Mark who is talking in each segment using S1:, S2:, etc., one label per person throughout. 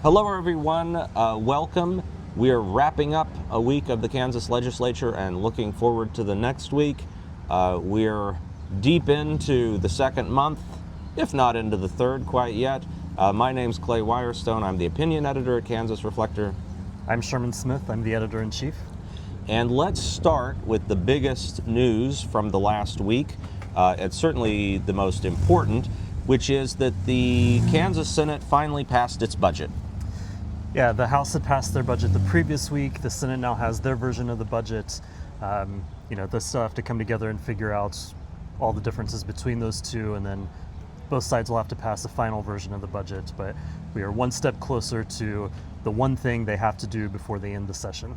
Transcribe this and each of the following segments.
S1: Hello, everyone. Welcome. We are wrapping up a week of the Kansas legislature and looking forward to the next week. We're deep into the second month, if not into the third quite yet. My name's Clay Wirestone. I'm the opinion editor at Kansas Reflector.
S2: I'm Sherman Smith. I'm the editor-in-chief.
S1: And let's start with the biggest news from the last week. It's certainly the most important, which is that the Kansas Senate finally passed its budget.
S2: Yeah, the House had passed their budget the previous week. The Senate now has their version of the budget. They still have to come together and figure out all the differences between those two, and then both sides will have to pass a final version of the budget. But we are one step closer to the one thing they have to do before they end the session.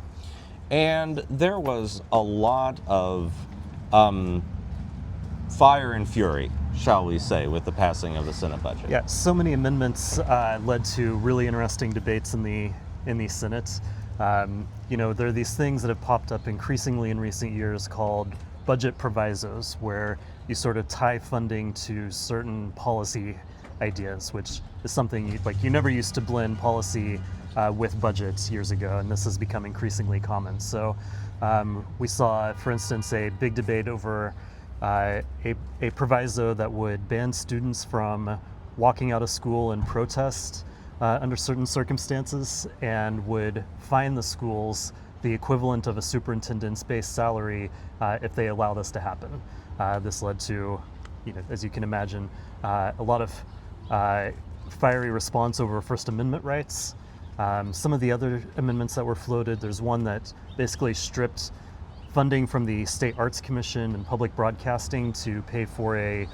S1: And there was a lot of fire and fury, shall we say, with the passing of the Senate budget.
S2: Yeah, so many amendments led to really interesting debates in the Senate. There are these things that have popped up increasingly in recent years called budget provisos, where you sort of tie funding to certain policy ideas, which is something you never used to blend policy with budgets years ago, and this has become increasingly common. So we saw, for instance, a big debate over a proviso that would ban students from walking out of school in protest under certain circumstances, and would fine the schools the equivalent of a superintendent's base salary if they allow this to happen. This led to, as you can imagine, a lot of fiery response over First Amendment rights. Some of the other amendments that were floated, there's one that basically stripped funding from the State Arts Commission and public broadcasting to pay for a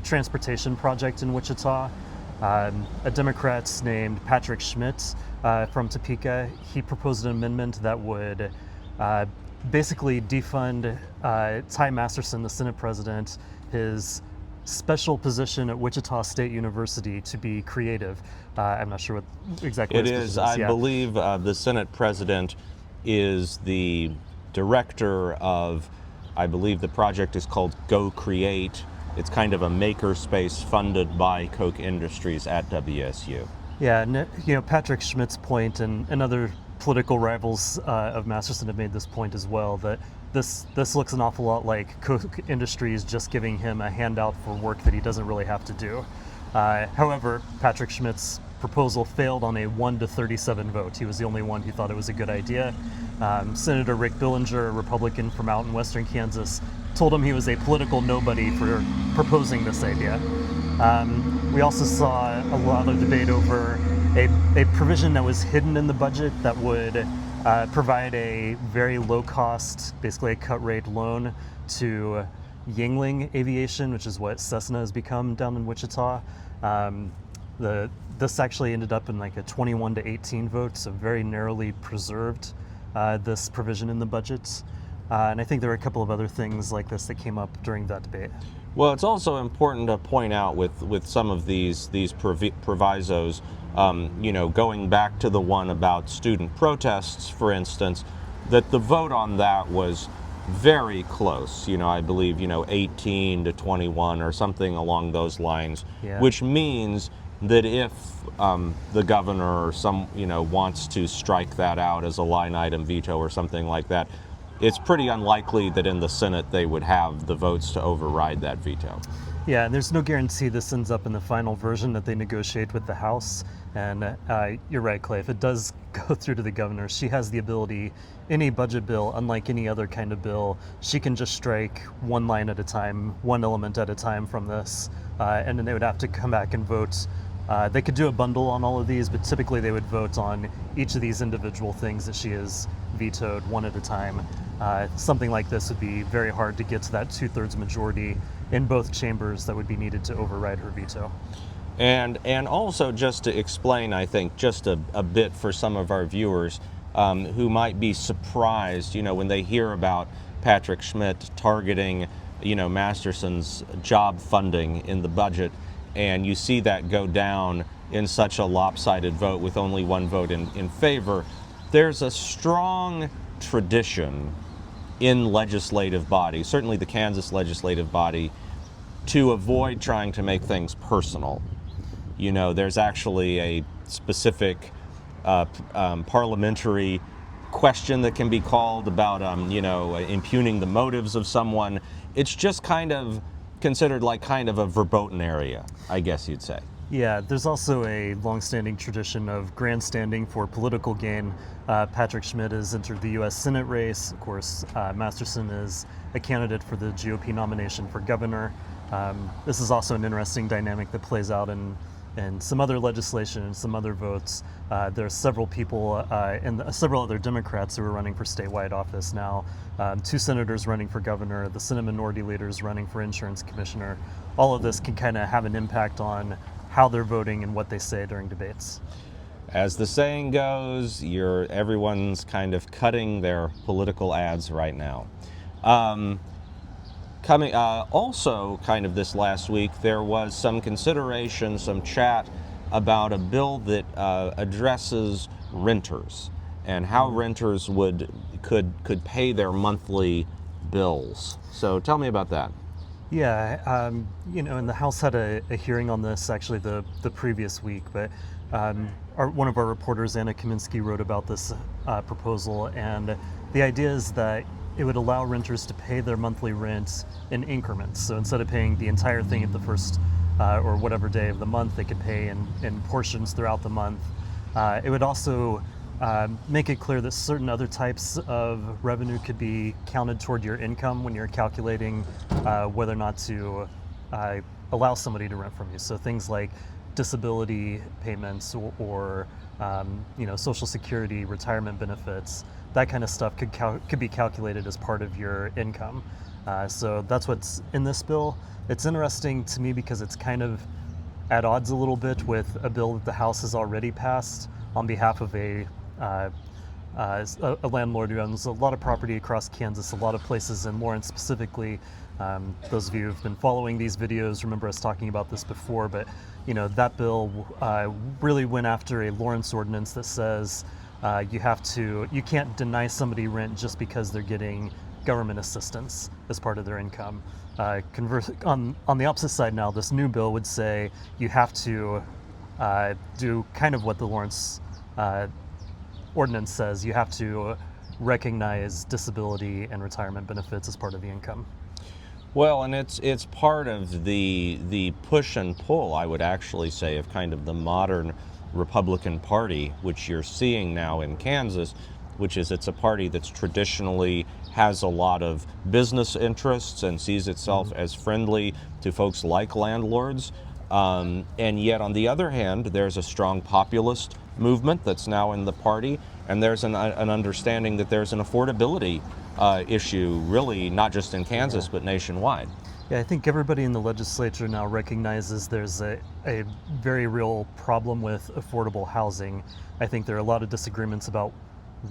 S2: transportation project in Wichita. A Democrat named Patrick Schmidt from Topeka, he proposed an amendment that would basically defund Ty Masterson, the Senate president, his special position at Wichita State University to be creative. I'm not sure what exactly
S1: it is. I believe the Senate president is the director of, I believe the project is called Go Create. It's kind of a makerspace funded by Koch Industries at WSU.
S2: Yeah, and Patrick Schmidt's point, and other political rivals of Masterson have made this point as well, that this looks an awful lot like Koch Industries just giving him a handout for work that he doesn't really have to do. However, Patrick Schmidt's proposal failed on a 1-37 vote. He was the only one who thought it was a good idea. Senator Rick Billinger, a Republican from out in western Kansas, told him he was a political nobody for proposing this idea. We also saw a lot of debate over a provision that was hidden in the budget that would provide a very low-cost, basically a cut-rate loan to Yingling Aviation, which is what Cessna has become down in Wichita. This actually ended up in like a 21-18 vote, so very narrowly preserved this provision in the budget. And I think there were a couple of other things like this that came up during that debate.
S1: Well, it's also important to point out with some of these provisos, going back to the one about student protests, for instance, that the vote on that was very close. I believe 18-21 or something along those lines,
S2: yeah.
S1: Which means that if the governor or wants to strike that out as a line item veto or something like that, it's pretty unlikely that in the Senate they would have the votes to override that veto.
S2: Yeah, and there's no guarantee this ends up in the final version that they negotiate with the House. And you're right, Clay, if it does go through to the governor, she has the ability, any budget bill, unlike any other kind of bill, she can just strike one line at a time, one element at a time from this, and then they would have to come back and vote. They could do a bundle on all of these, but typically they would vote on each of these individual things that she has vetoed one at a time. Something like this would be very hard to get to that 2/3 majority in both chambers that would be needed to override her veto.
S1: And also, just to explain, I think, just a bit for some of our viewers who might be surprised, when they hear about Patrick Schmidt targeting, Masterson's job funding in the budget, and you see that go down in such a lopsided vote with only one vote in favor. There's a strong tradition in legislative bodies, certainly the Kansas legislative body, to avoid trying to make things personal. There's actually specific parliamentary question that can be called about, impugning the motives of someone. It's just kind of considered like kind of a verboten area, I guess you'd say.
S2: Yeah, there's also a long-standing tradition of grandstanding for political gain. Patrick Schmidt has entered the U.S. Senate race. Of course, Masterson is a candidate for the GOP nomination for governor. This is also an interesting dynamic that plays out in some other legislation and some other votes. There are several people and several other Democrats who are running for statewide office now. 2 senators running for governor, the Senate minority leaders running for insurance commissioner. All of this can kind of have an impact on how they're voting and what they say during debates.
S1: As the saying goes, everyone's kind of cutting their political ads right now. Also, kind of this last week, there was some consideration, some chat about a bill that addresses renters and how renters could pay their monthly bills. So tell me about that.
S2: Yeah, and the House had a hearing on this actually the previous week, but one of our reporters, Anna Kaminsky, wrote about this proposal, and the idea is that it would allow renters to pay their monthly rent in increments. So instead of paying the entire thing at the first or whatever day of the month, they could pay in portions throughout the month. It would also make it clear that certain other types of revenue could be counted toward your income when you're calculating whether or not to allow somebody to rent from you. So things like disability payments or Social Security, retirement benefits, that kind of stuff could be calculated as part of your income. So that's what's in this bill. It's interesting to me because it's kind of at odds a little bit with a bill that the House has already passed on behalf of a landlord who owns a lot of property across Kansas, a lot of places in Lawrence specifically. Those of you who've been following these videos remember us talking about this before, but that bill really went after a Lawrence ordinance that says you can't deny somebody rent just because they're getting government assistance as part of their income. On the opposite side now, this new bill would say you have to do kind of what the Lawrence ordinance says. You have to recognize disability and retirement benefits as part of the income.
S1: Well, and it's part of the push and pull, I would actually say, of kind of the modern Republican Party, which you're seeing now in Kansas, which is it's a party that's traditionally has a lot of business interests and sees itself as friendly to folks like landlords. And yet, on the other hand, there's a strong populist movement that's now in the party, and there's an understanding that there's an affordability issue, really, not just in Kansas, but nationwide.
S2: Yeah, I think everybody in the legislature now recognizes there's a very real problem with affordable housing. I think there are a lot of disagreements about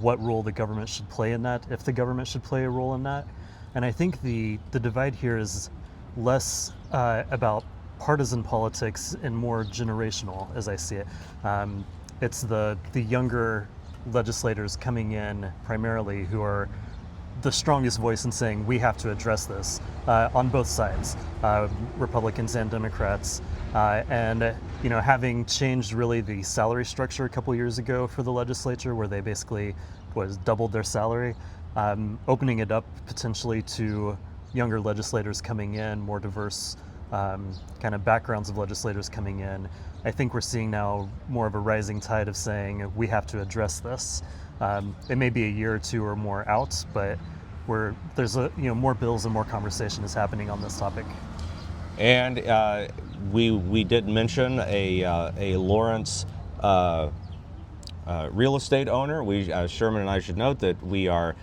S2: what role the government should play in that, if the government should play a role in that. And I think the divide here is less about partisan politics and more generational, as I see it. It's the younger legislators coming in primarily who are the strongest voice in saying we have to address this on both sides, Republicans and Democrats. And having changed really the salary structure a couple years ago for the legislature, where they basically doubled their salary, opening it up potentially to younger legislators coming in, more diverse kind of backgrounds of legislators coming in. I think we're seeing now more of a rising tide of saying we have to address this. It may be a year or two or more out, but there's more bills and more conversation is happening on this topic.
S1: And we did mention a Lawrence real estate owner. Sherman and I should note that we are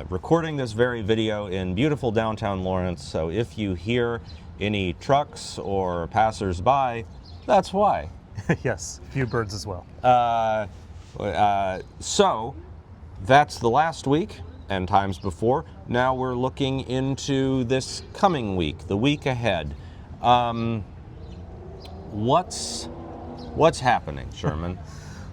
S1: recording this very video in beautiful downtown Lawrence. So if you hear any trucks or passers-by, that's why.
S2: Yes, a few birds as well.
S1: So that's the last week and times before. Now we're looking into this coming week, the week ahead. What's happening, Sherman?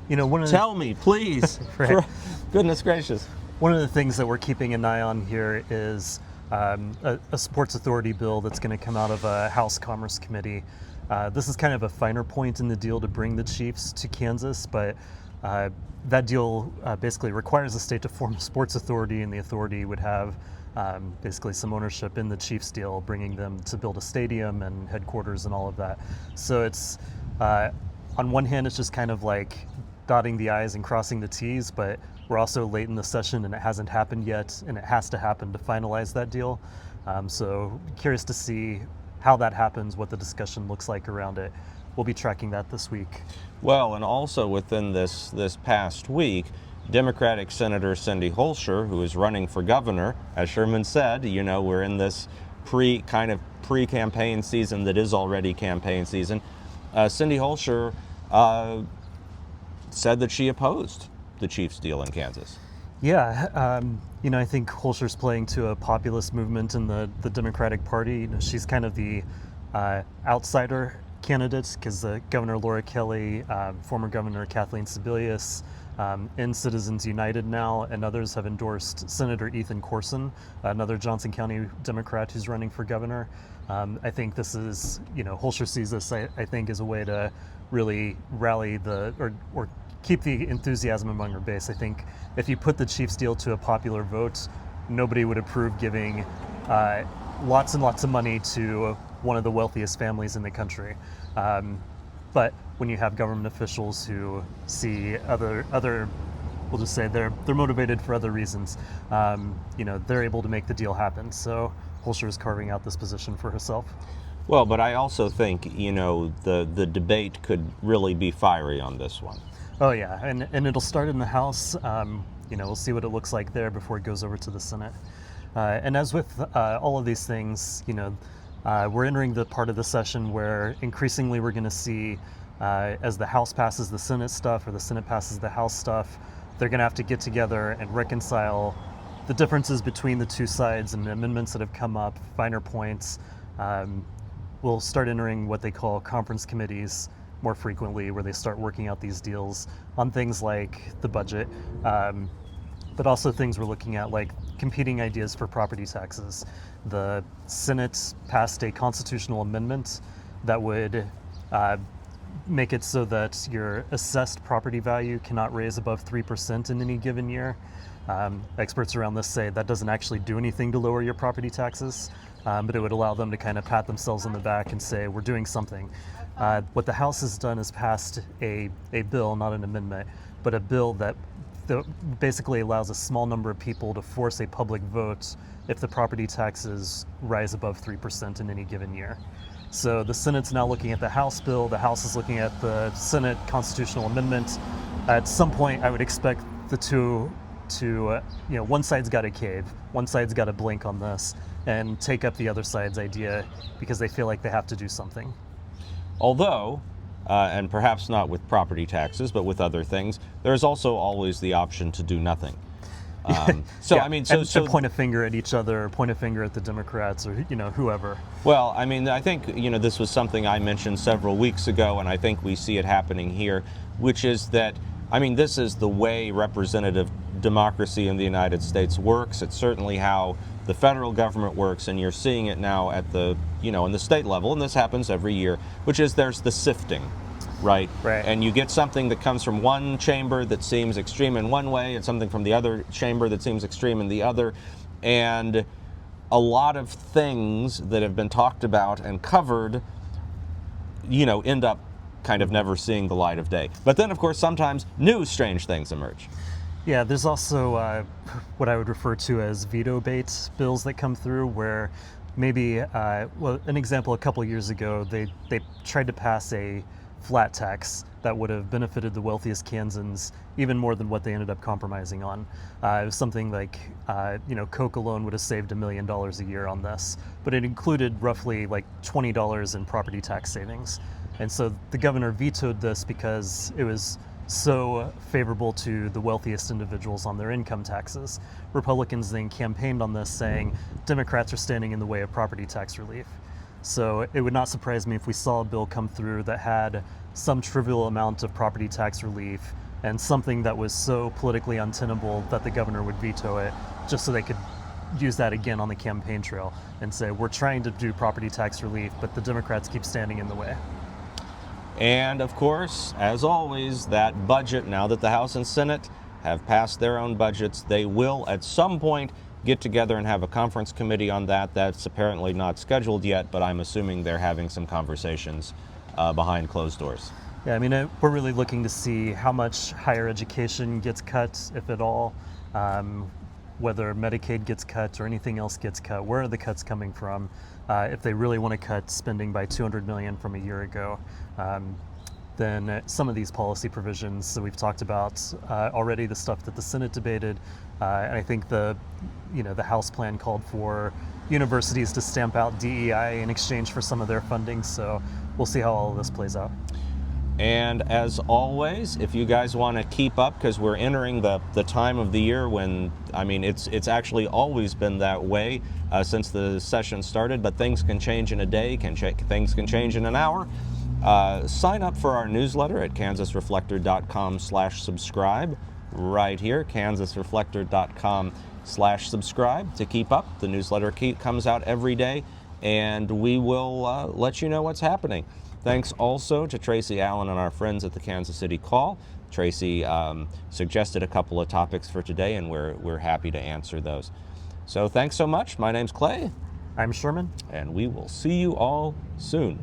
S1: Tell me, please.
S2: Right.
S1: For goodness gracious.
S2: One of the things that we're keeping an eye on here is a sports authority bill that's going to come out of a House Commerce Committee. This is kind of a finer point in the deal to bring the Chiefs to Kansas, but that deal basically requires the state to form a sports authority, and the authority would have basically some ownership in the Chiefs deal, bringing them to build a stadium and headquarters and all of that. So it's, on one hand, it's just kind of like dotting the I's and crossing the T's, but we're also late in the session and it hasn't happened yet, and it has to happen to finalize that deal. So curious to see how that happens, what the discussion looks like around it. We'll be tracking that this week.
S1: Well, and also within this past week, Democratic Senator Cindy Holscher, who is running for governor, as Sherman said, we're in this pre-campaign season that is already campaign season. Cindy Holscher said that she opposed the Chiefs deal in Kansas.
S2: Yeah, I think Holscher's playing to a populist movement in the Democratic Party. She's kind of the outsider candidate, because Governor Laura Kelly, former Governor Kathleen Sebelius, in Citizens United now, and others have endorsed Senator Ethan Corson, another Johnson County Democrat who's running for governor. I think this is, Holscher sees this, I think, as a way to really rally or keep the enthusiasm among her base. I think if you put the Chiefs deal to a popular vote, nobody would approve giving lots and lots of money to one of the wealthiest families in the country. But when you have government officials who see other, we'll just say they're motivated for other reasons, they're able to make the deal happen. So Holscher is carving out this position for herself.
S1: Well, but I also think, the debate could really be fiery on this one.
S2: Oh yeah, and it'll start in the House. We'll see what it looks like there before it goes over to the Senate. And as with all of these things, we're entering the part of the session where increasingly we're going to see, as the House passes the Senate stuff or the Senate passes the House stuff, they're going to have to get together and reconcile the differences between the two sides and the amendments that have come up, finer points. We'll start entering what they call conference committees more frequently, where they start working out these deals on things like the budget, but also things we're looking at like competing ideas for property taxes. The Senate passed a constitutional amendment that would make it so that your assessed property value cannot raise above 3% in any given year. Experts around this say that doesn't actually do anything to lower your property taxes, but it would allow them to kind of pat themselves on the back and say, we're doing something. What the House has done is passed a bill, not an amendment, but a bill that basically allows a small number of people to force a public vote if the property taxes rise above 3% in any given year. So the Senate's now looking at the House bill, the House is looking at the Senate constitutional amendment. At some point, I would expect the two to, one side's got to cave, one side's got to blink on this and take up the other side's idea because they feel like they have to do something.
S1: Although, and perhaps not with property taxes, but with other things, there's also always the option to do nothing.
S2: So point a finger at each other, point a finger at the Democrats, or whoever.
S1: Well, I think this was something I mentioned several weeks ago, and I think we see it happening here, which is that this is the way representative democracy in the United States works. It's certainly how the federal government works, and you're seeing it now at the in the state level, and this happens every year, which is there's the sifting. Right. And you get something that comes from one chamber that seems extreme in one way and something from the other chamber that seems extreme in the other. And a lot of things that have been talked about and covered, end up kind of never seeing the light of day. But then, of course, sometimes new strange things emerge.
S2: Yeah, there's also what I would refer to as veto bait bills that come through where maybe, an example, a couple years ago, they tried to pass a flat tax that would have benefited the wealthiest Kansans even more than what they ended up compromising on. It was something like, Coke alone would have saved $1 million a year on this, but it included roughly like $20 in property tax savings. And so the governor vetoed this because it was so favorable to the wealthiest individuals on their income taxes. Republicans then campaigned on this, saying Democrats are standing in the way of property tax relief. So it would not surprise me if we saw a bill come through that had some trivial amount of property tax relief and something that was so politically untenable that the governor would veto it, just so they could use that again on the campaign trail and say, we're trying to do property tax relief, but the Democrats keep standing in the way.
S1: And of course, as always, that budget, now that the House and Senate have passed their own budgets, they will at some point get together and have a conference committee on that. That's apparently not scheduled yet, but I'm assuming they're having some conversations behind closed doors.
S2: Yeah, I mean, we're really looking to see how much higher education gets cut, if at all, whether Medicaid gets cut or anything else gets cut. Where are the cuts coming from? If they really want to cut spending by $200 million from a year ago, then some of these policy provisions that we've talked about already, the stuff that the Senate debated, and I think the House plan called for universities to stamp out DEI in exchange for some of their funding. So we'll see how all of this plays out.
S1: And as always, if you guys want to keep up, because we're entering the time of the year when, I mean, it's actually always been that way since the session started, but things can change in a day, things can change in an hour. Sign up for our newsletter at kansasreflector.com/subscribe right here, kansasreflector.com/subscribe to keep up. The newsletter comes out every day, and we will let you know what's happening. Thanks also to Tracy Allen and our friends at the Kansas City Call. Tracy suggested a couple of topics for today, and we're happy to answer those. So thanks so much. My name's Clay.
S2: I'm Sherman.
S1: And we will see you all soon.